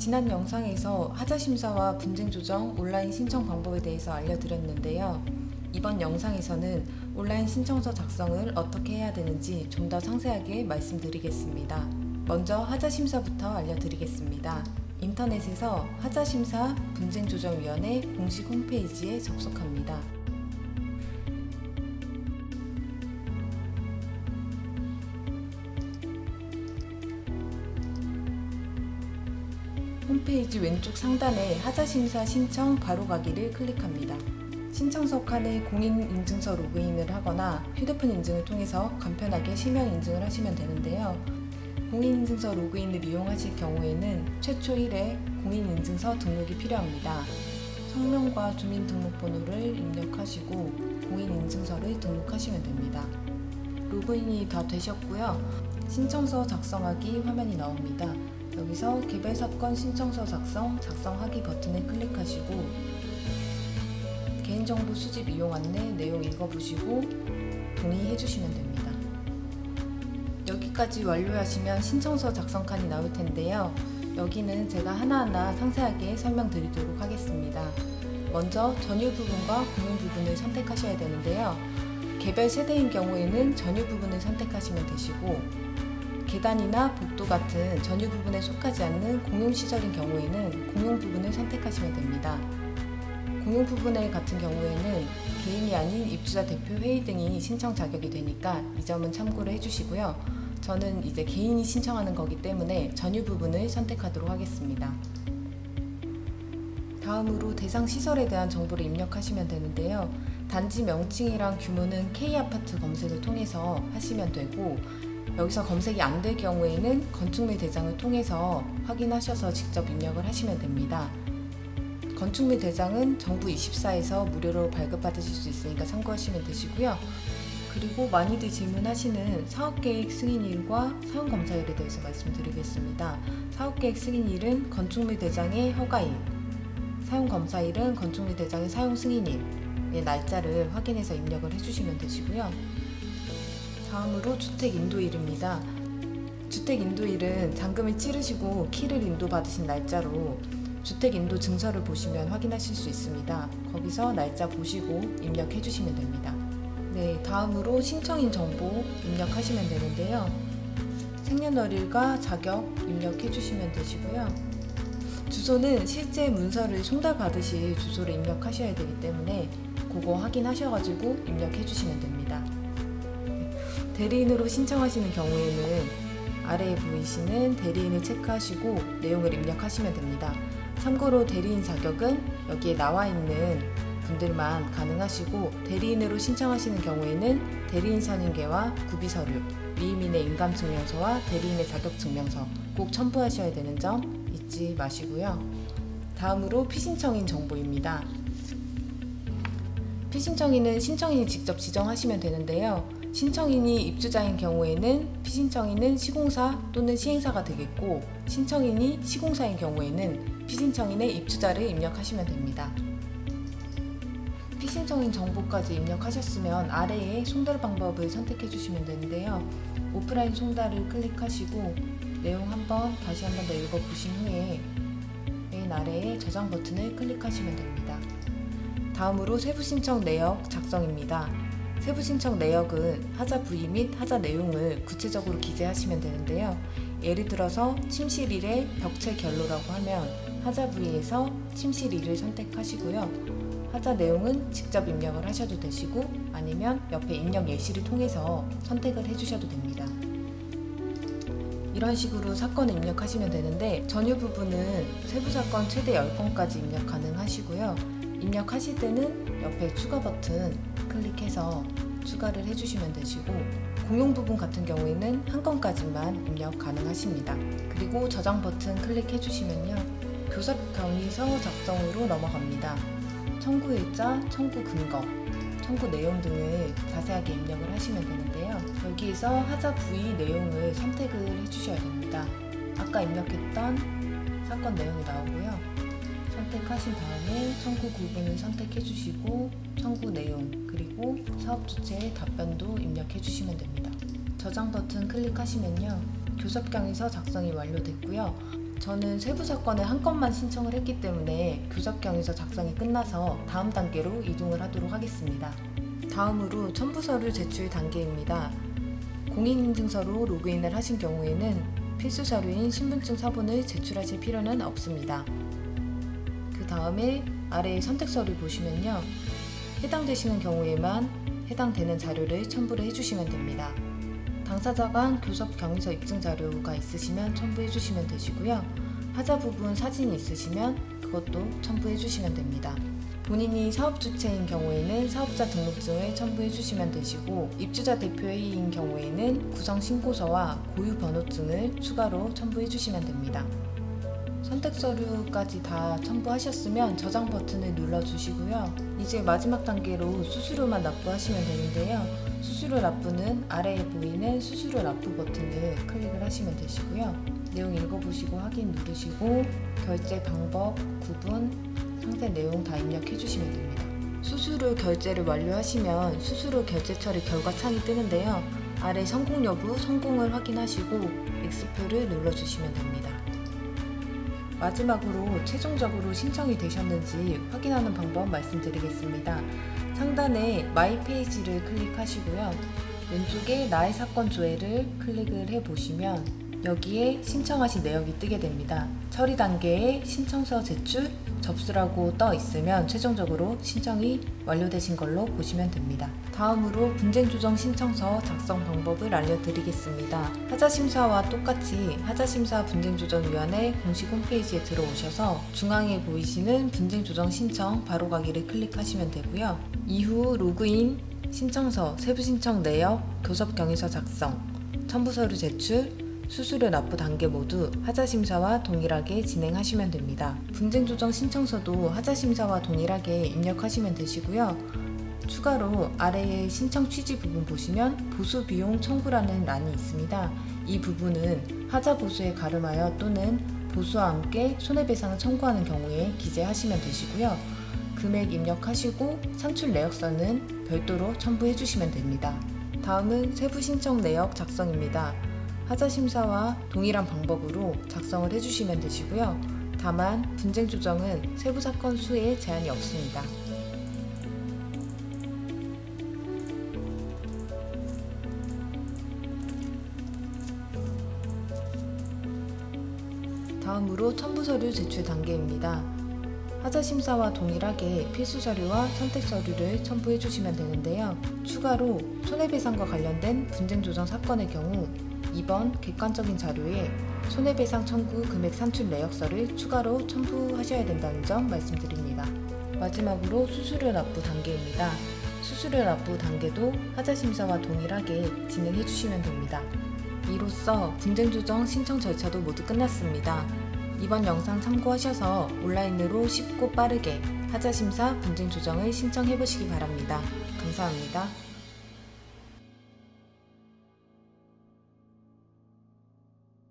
지난 영상에서 하자심사와 분쟁조정 온라인 신청 방법에 대해서 알려드렸는데요. 이번 영상에서는 온라인 신청서 작성을 어떻게 해야 되는지 좀 더 상세하게 말씀드리겠습니다. 먼저 하자심사부터 알려드리겠습니다. 인터넷에서 하자심사 분쟁조정위원회 공식 홈페이지에 접속합니다. 홈페이지 왼쪽 상단에 하자심사 신청 바로 가기를 클릭합니다. 신청서 칸에 공인인증서 로그인을 하거나 휴대폰 인증을 통해서 간편하게 실명 인증을 하시면 되는데요. 공인인증서 로그인을 이용하실 경우에는 최초 1회 공인인증서 등록이 필요합니다. 성명과 주민등록번호를 입력하시고 공인인증서를 등록하시면 됩니다. 로그인이 다 되셨고요. 신청서 작성하기 화면이 나옵니다. 여기서 개별사건 신청서 작성하기 버튼을 클릭하시고 개인정보 수집 이용 안내 내용 읽어보시고 동의해 주시면 됩니다. 여기까지 완료하시면 신청서 작성 칸이 나올 텐데요. 여기는 제가 하나하나 상세하게 설명드리도록 하겠습니다. 먼저 전유 부분과 공용 부분을 선택하셔야 되는데요. 개별 세대인 경우에는 전유 부분을 선택하시면 되시고 계단이나 복도 같은 전유 부분에 속하지 않는 공용시설인 경우에는 공용 부분을 선택하시면 됩니다. 공용 부분에 같은 경우에는 개인이 아닌 입주자 대표 회의 등이 신청 자격이 되니까 이 점은 참고를 해주시고요. 저는 이제 개인이 신청하는 거기 때문에 전유 부분을 선택하도록 하겠습니다. 다음으로 대상 시설에 대한 정보를 입력하시면 되는데요. 단지 명칭이랑 규모는 K아파트 검색을 통해서 하시면 되고 여기서 검색이 안 될 경우에는 건축물 대장을 통해서 확인하셔서 직접 입력을 하시면 됩니다. 건축물 대장은 정부24에서 무료로 발급받으실 수 있으니까 참고하시면 되시고요. 그리고 많이들 질문하시는 사업계획 승인일과 사용검사일에 대해서 말씀드리겠습니다. 사업계획 승인일은 건축물 대장의 허가일, 사용검사일은 건축물 대장의 사용 승인일의 날짜를 확인해서 입력을 해주시면 되시고요. 다음으로 주택인도일입니다. 주택인도일은 잔금을 치르시고 키를 인도받으신 날짜로 주택인도 증서를 보시면 확인하실 수 있습니다. 거기서 날짜 보시고 입력해 주시면 됩니다. 네, 다음으로 신청인 정보 입력하시면 되는데요. 생년월일과 자격 입력해 주시면 되시고요. 주소는 실제 문서를 송달받으실 주소를 입력하셔야 되기 때문에 그거 확인하셔가지고 입력해 주시면 됩니다. 대리인으로 신청하시는 경우에는 아래에 보이시는 대리인을 체크하시고 내용을 입력하시면 됩니다. 참고로 대리인 자격은 여기에 나와 있는 분들만 가능하시고 대리인으로 신청하시는 경우에는 대리인 선임계와 구비서류, 위임인의 인감증명서와 대리인의 자격증명서 꼭 첨부하셔야 되는 점 잊지 마시고요. 다음으로 피신청인 정보입니다. 피신청인은 신청인이 직접 지정하시면 되는데요. 신청인이 입주자인 경우에는 피신청인은 시공사 또는 시행사가 되겠고 신청인이 시공사인 경우에는 피신청인의 입주자를 입력하시면 됩니다. 피신청인 정보까지 입력하셨으면 아래에 송달 방법을 선택해 주시면 되는데요. 오프라인 송달을 클릭하시고 내용 다시 한번 더 읽어보신 후에 맨 아래에 저장 버튼을 클릭하시면 됩니다. 다음으로 세부신청 내역 작성입니다. 세부신청 내역은 하자 부위 및 하자 내용을 구체적으로 기재하시면 되는데요. 예를 들어서 침실일의 벽체 결로라고 하면 하자 부위에서 침실일을 선택하시고요. 하자 내용은 직접 입력을 하셔도 되시고 아니면 옆에 입력 예시를 통해서 선택을 해주셔도 됩니다. 이런 식으로 사건을 입력하시면 되는데 전유 부분은 세부사건 최대 10건까지 입력 가능하시고요. 입력하실 때는 옆에 추가 버튼 클릭해서 추가를 해주시면 되시고 공용 부분 같은 경우에는 한 건까지만 입력 가능하십니다. 그리고 저장 버튼 클릭해 주시면요. 교섭 경위서 작성으로 넘어갑니다. 청구일자, 청구 근거, 청구 내용 등을 자세하게 입력을 하시면 되는데요. 여기에서 하자 부위 내용을 선택을 해주셔야 됩니다. 아까 입력했던 사건 내용이 나오고요. 선택하신 다음에 청구 구분을 선택해 주시고 청구 내용 그리고 사업 주체의 답변도 입력해 주시면 됩니다. 저장 버튼 클릭하시면요. 교섭 경위서 작성이 완료됐고요. 저는 세부 사건을 한 건만 신청을 했기 때문에 교섭경위서 작성이 끝나서 다음 단계로 이동을 하도록 하겠습니다. 다음으로 첨부서류 제출 단계입니다. 공인인증서로 로그인을 하신 경우에는 필수 서류인 신분증 사본을 제출하실 필요는 없습니다. 그 다음에 아래 선택 서류 보시면요. 해당되시는 경우에만 해당되는 자료를 첨부를 해주시면 됩니다. 당사자 간 교섭 경위서 입증 자료가 있으시면 첨부해 주시면 되시고요. 하자 부분 사진이 있으시면 그것도 첨부해 주시면 됩니다. 본인이 사업 주체인 경우에는 사업자 등록증을 첨부해 주시면 되시고, 입주자 대표회의인 경우에는 구성 신고서와 고유 번호증을 추가로 첨부해 주시면 됩니다. 선택 서류까지 다 첨부하셨으면 저장 버튼을 눌러주시고요. 이제 마지막 단계로 수수료만 납부하시면 되는데요. 수수료 납부는 아래에 보이는 수수료 납부 버튼을 클릭을 하시면 되시고요. 내용 읽어보시고 확인 누르시고 결제 방법, 구분, 상세 내용 다 입력해 주시면 됩니다. 수수료 결제를 완료하시면 수수료 결제 처리 결과 창이 뜨는데요. 아래 성공 여부, 성공을 확인하시고 X표를 눌러주시면 됩니다. 마지막으로 최종적으로 신청이 되셨는지 확인하는 방법 말씀드리겠습니다. 상단에 마이 페이지를 클릭하시고요. 왼쪽에 나의 사건 조회를 클릭을 해보시면 여기에 신청하신 내역이 뜨게 됩니다. 처리 단계에 신청서 제출, 접수라고 떠 있으면 최종적으로 신청이 완료되신 걸로 보시면 됩니다. 다음으로 분쟁조정 신청서 작성 방법을 알려드리겠습니다. 하자심사와 똑같이 하자심사 분쟁조정위원회 공식 홈페이지에 들어오셔서 중앙에 보이시는 분쟁조정 신청 바로가기를 클릭하시면 되고요. 이후 로그인, 신청서, 세부신청 내역, 교섭경위서 작성, 첨부서류 제출, 수수료 납부 단계 모두 하자심사와 동일하게 진행하시면 됩니다. 분쟁조정 신청서도 하자심사와 동일하게 입력하시면 되시고요. 추가로 아래의 신청 취지 부분 보시면 보수비용 청구라는 란이 있습니다. 이 부분은 하자 보수에 가름하여 또는 보수와 함께 손해배상을 청구하는 경우에 기재하시면 되시고요. 금액 입력하시고 산출 내역서는 별도로 첨부해 주시면 됩니다. 다음은 세부 신청 내역 작성입니다. 하자심사와 동일한 방법으로 작성을 해주시면 되시고요. 다만 분쟁 조정은 세부 사건 수에 제한이 없습니다. 다음으로 첨부서류 제출 단계입니다. 하자심사와 동일하게 필수 서류와 선택 서류를 첨부해 주시면 되는데요. 추가로 손해배상과 관련된 분쟁조정 사건의 경우 2번 객관적인 자료에 손해배상 청구 금액 산출 내역서를 추가로 첨부하셔야 된다는 점 말씀드립니다. 마지막으로 수수료 납부 단계입니다. 수수료 납부 단계도 하자심사와 동일하게 진행해 주시면 됩니다. 이로써 분쟁조정 신청 절차도 모두 끝났습니다. 이번 영상 참고하셔서 온라인으로 쉽고 빠르게 하자심사 분쟁조정을 신청해 보시기 바랍니다. 감사합니다.